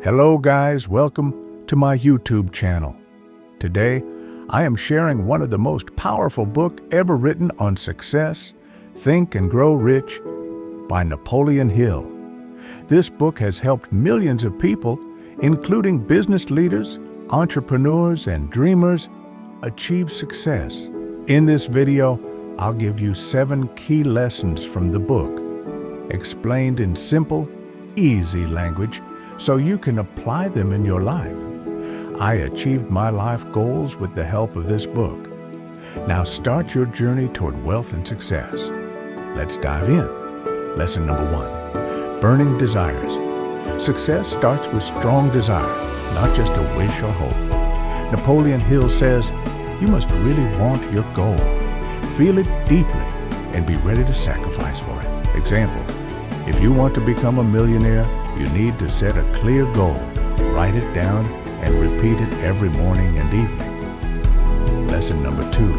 Hello guys, welcome to my YouTube channel. Today, I am sharing one of the most powerful books ever written on success, Think and Grow Rich by Napoleon Hill. This book has helped millions of people, including business leaders, entrepreneurs, and dreamers, achieve success. In this video, I'll give you 7 key lessons from the book, explained in simple, easy language so you can apply them in your life. I achieved my life goals with the help of this book. Now start your journey toward wealth and success. Let's dive in. Lesson number 1, burning desires. Success starts with strong desire, not just a wish or hope. Napoleon Hill says, you must really want your goal. Feel it deeply and be ready to sacrifice for it. Example, if you want to become a millionaire, you need to set a clear goal, write it down, and repeat it every morning and evening. Lesson number 2,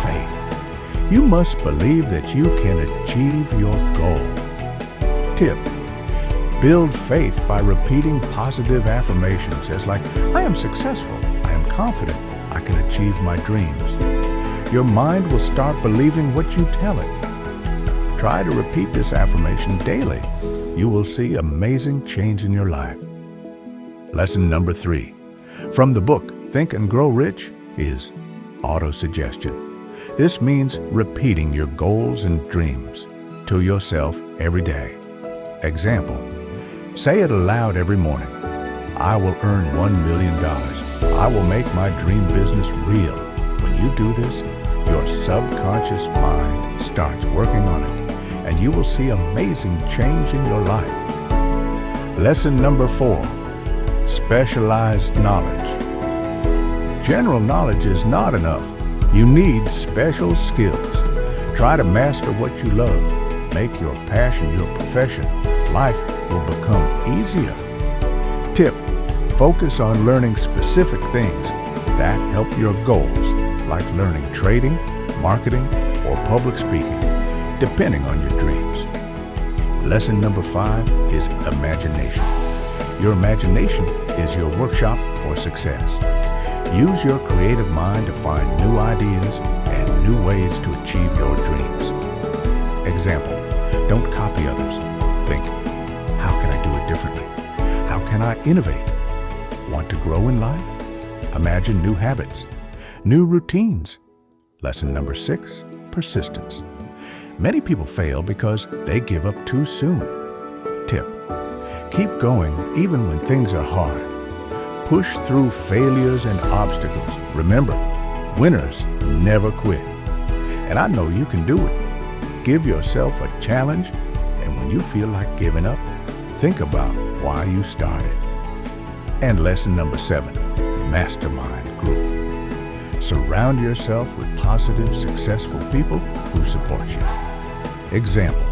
faith. You must believe that you can achieve your goal. Tip, build faith by repeating positive affirmations as like, I am successful, I am confident, I can achieve my dreams. Your mind will start believing what you tell it. Try to repeat this affirmation daily. You will see amazing change in your life. Lesson number 3, from the book Think and Grow Rich, is auto-suggestion. This means repeating your goals and dreams to yourself every day. Example, say it aloud every morning. I will earn $1 million. I will make my dream business real. When you do this, your subconscious mind starts working on it, and you will see amazing change in your life. Lesson number 4, specialized knowledge. General knowledge is not enough. You need special skills. Try to master what you love. Make your passion your profession. Life will become easier. Tip, focus on learning specific things that help your goals, like learning trading, marketing, or public speaking, depending on your dreams. Lesson number 5 is imagination. Your imagination is your workshop for success. Use your creative mind to find new ideas and new ways to achieve your dreams. Example, don't copy others. Think, how can I do it differently? How can I innovate? Want to grow in life? Imagine new habits, new routines. Lesson number 6, persistence. Many people fail because they give up too soon. Tip, keep going even when things are hard. Push through failures and obstacles. Remember, winners never quit. And I know you can do it. Give yourself a challenge, and when you feel like giving up, think about why you started. And lesson number 7, mastermind group. Surround yourself with positive, successful people who support you. Example,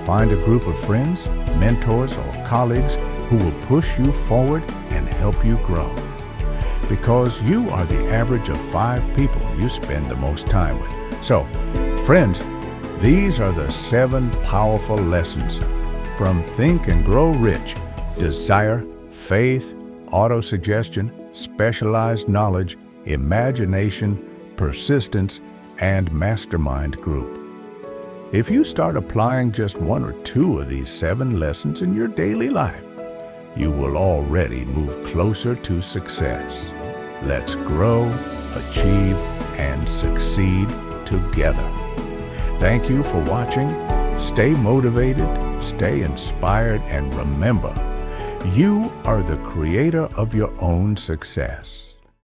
find a group of friends, mentors, or colleagues who will push you forward and help you grow. Because you are the average of 5 people you spend the most time with. So, friends, these are the 7 powerful lessons from Think and Grow Rich: desire, faith, auto-suggestion, specialized knowledge, imagination, persistence, and mastermind group. If you start applying just 1 or 2 of these 7 lessons in your daily life, you will already move closer to success. Let's grow, achieve, and succeed together. Thank you for watching. Stay motivated, stay inspired, and remember, you are the creator of your own success.